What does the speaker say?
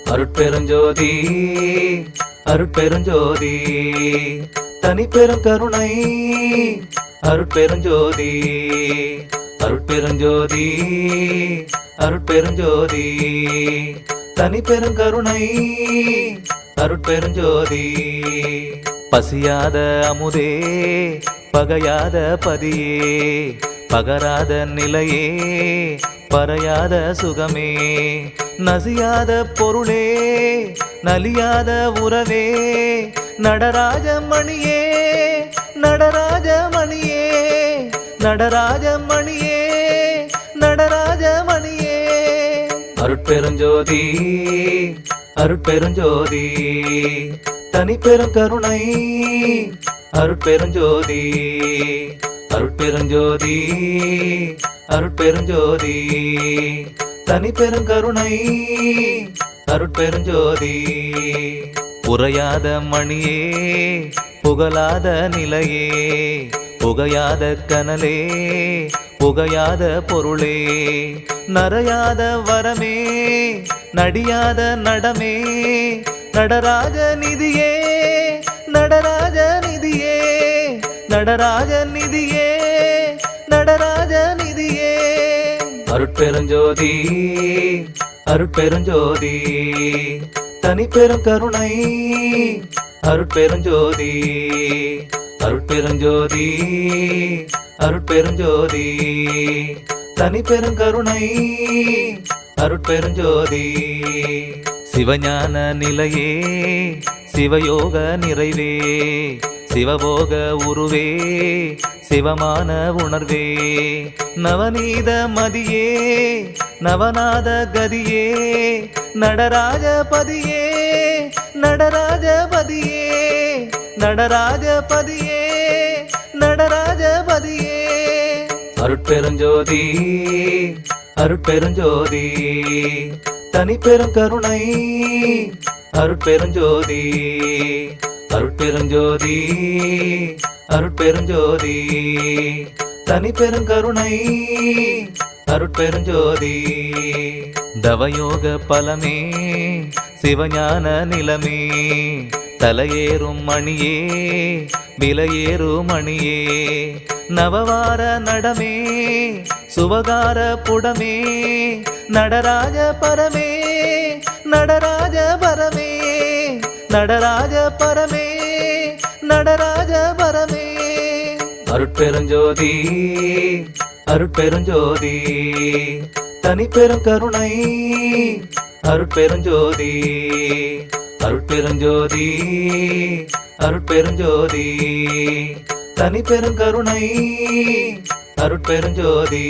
அருட்பெருஞ்சோதி அருட்பெருஞ்சோதி தனிப்பெரும் கருணை அருட்பெருஞ்சோதி அருட்பெருஞ்சோதி அருட்பெருஞ்சோதி தனிப்பெரும் கருணை அருட்பெருஞ்சோதி பசியாத அமுதே பகையாத பதியே பகராத நிலையே பறையாத சுகமே நசியாத பொருளே நலியாத உறவே நடராஜமணியே நடராஜமணியே நடராஜமணியே நடராஜமணியே அருட்பெருஞ்சோதி அருட்பெருஞ்சோதி தனிப்பெரும் கருணை அருட்பெருஞ்சோதி அருட்பெருஞ்சோதி அருட்பெருஞ்சோதி தனிப்பெரும் கருணை அருட்பெருஞ்சோதி புறையாத மணியே புகழாத நிலையே புகையாத கனலே புகையாத பொருளே நரையாத வரமே நடியாத நடமே நடராஜ நிதியே நடராஜ நிதியே நடராஜ நிதியே நடராஜ நிதியே அருட்பெருஞ்சோதி அருட்பெருஞ்சோதி தனிப்பெரும் கருணை அருட்பெருஞ்சோதி அருட்பெருஞ்சோதி அருட்பெருஞ்சோதி தனிப்பெரும் கருணை அருட்பெருஞ்சோதி சிவஞான நிலையே சிவயோக நிறைவே சிவபோக உருவே சிவமான உணர்வே நவநீத மதியே நவநாத கதியே நடராஜபதியே நடராஜபதியே நடராஜபதியே நடராஜபதியே அருட்பெருஞ்சோதி அருட்பெருஞ்சோதி தனிப்பெரும் கருணை அருட்பெருஞ்சோதி அருட்பெருஞ்சோதி அருட்பெருஞ்சோதி தனிப்பெரும் கருணை அருட்பெருஞ்சோதி தவயோக பலமே சிவஞான நிலமே தலையேறும் மணியே விலையேறும் மணியே நவவார நடமே சுவகார புடமே நடராஜ பரமே நடராஜ பரமே நடராஜ பரமே நடராஜ பரமே அருட்பெருஞ்சோதி அருட்பெருஞ்சோதி தனிப்பெரும் கருணை அருட்பெருஞ்சோதி அருட்பெருஞ்சோதி அருட்பெருஞ்சோதி தனிப்பெரும் கருணை அருட்பெருஞ்சோதி